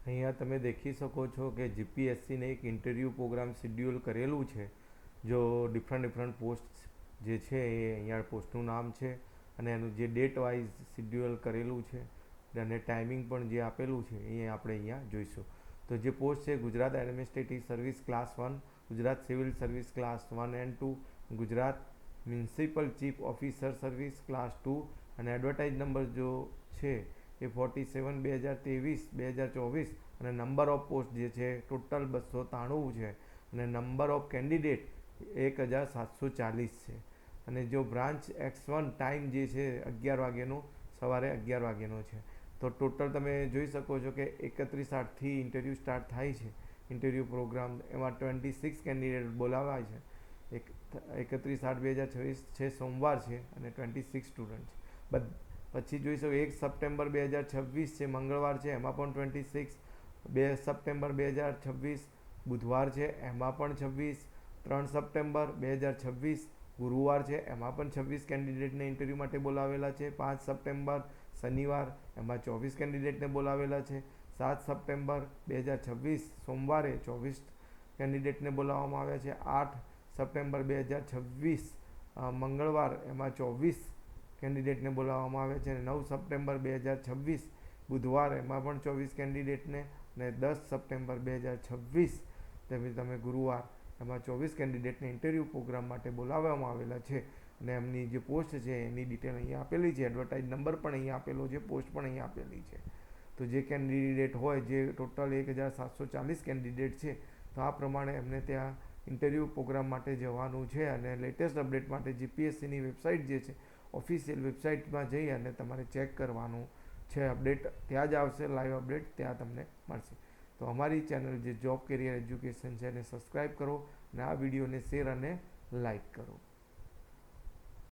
અહીંયા તમે દેખી શકો છો કે જીપીએસસીને એક ઇન્ટરવ્યૂ પ્રોગ્રામ શેડ્યુલ કરેલું છે. જો ડિફરન્ટ પોસ્ટ જે છે એ અહીંયા પોસ્ટનું નામ છે અને એનું જે ડેટ વાઇઝ શેડ્યુલ કરેલું છે અને ટાઈમિંગ પણ જે આપેલું છે એ આપણે અહીંયા જોઈશું. તો જે પોસ્ટ છે Gujarat administrative service class 1, Gujarat civil service class 1 and 2, Gujarat municipal chief officer service class 2 અને એડવર્ટાઇઝ નંબર જો છે એ 47/2023-2024 અને નંબર ઓફ પોસ્ટ જે છે ટોટલ 293 છે અને નંબર ઓફ કેન્ડિડેટ 1740 છે. અને જો બ્રાન્ચ X1 ટાઈમ જે છે 11 વાગ્યાનો, સવારે 11 વાગ્યાનો છે. તો ટોટલ તમે જોઈ શકો છો કે 31/8થી ઇન્ટરવ્યૂ સ્ટાર્ટ થાય છે. ઇન્ટરવ્યૂ પ્રોગ્રામ એમાં 26 કેન્ડિડેટ બોલાવાય છે. 31/8/2026 છે, સોમવાર છે અને 26 સ્ટુડન્ટ છે. પછી જોઈ શકો 1 સપ્ટેમ્બર 2026 છે, મંગળવાર છે, એમાં પણ 26. 2 સપ્ટેમ્બર 2026 બુધવાર છે, એમાં પણ 26. 3 સપ્ટેમ્બર 2026 ગુરુવાર છે, એમાં પણ 26 કેન્ડિડેટને ઇન્ટરવ્યૂ માટે બોલાવેલા છે. 5 સપ્ટેમ્બર શનિવાર, એમાં 24 કેન્ડિડેટને બોલાવેલા છે. 7 સપ્ટેમ્બર 2026 સોમવારે 24 કેન્ડિડેટને બોલાવવામાં આવ્યા છે. 8 સપ્ટેમ્બર 2026 મંગળવાર, એમાં 24 કેન્ડિડેટને બોલાવવામાં આવે છે. અને 9 સપ્ટેમ્બર 2026 બુધવાર, એમાં પણ 24 કેન્ડિડેટને, અને 10 સપ્ટેમ્બર 2026 તમે ગુરુવાર, એમાં 24 કેન્ડિડેટને ઇન્ટરવ્યૂ પ્રોગ્રામ માટે બોલાવવામાં આવેલા છે. અને એમની જે પોસ્ટ છે એની ડિટેલ અહીંયા આપેલી છે, એડવર્ટાઇઝ નંબર પણ અહીંયા આપેલો છે, પોસ્ટ પણ અહીંયા આપેલી છે. તો જે કેન્ડિડેટ હોય, જે ટોટલ 1740 કેન્ડિડેટ છે, તો આ પ્રમાણે એમને ત્યાં ઇન્ટરવ્યૂ પ્રોગ્રામ માટે જવાનું છે. અને લેટેસ્ટ અપડેટ માટે જીપીએસસીની વેબસાઇટ જે છે, ઓફિશિયલ વેબસાઇટમાં જઈ અને તમારે ચેક કરવાનું છે. અપડેટ ત્યાં જ આવશે, લાઈવ અપડેટ ત્યાં તમને મળશે. તો અમારી ચેનલ જે જોબ કેરિયર એજ્યુકેશન છે એને સબસ્ક્રાઈબ કરો અને આ વિડીયોને શેર અને લાઈક કરો.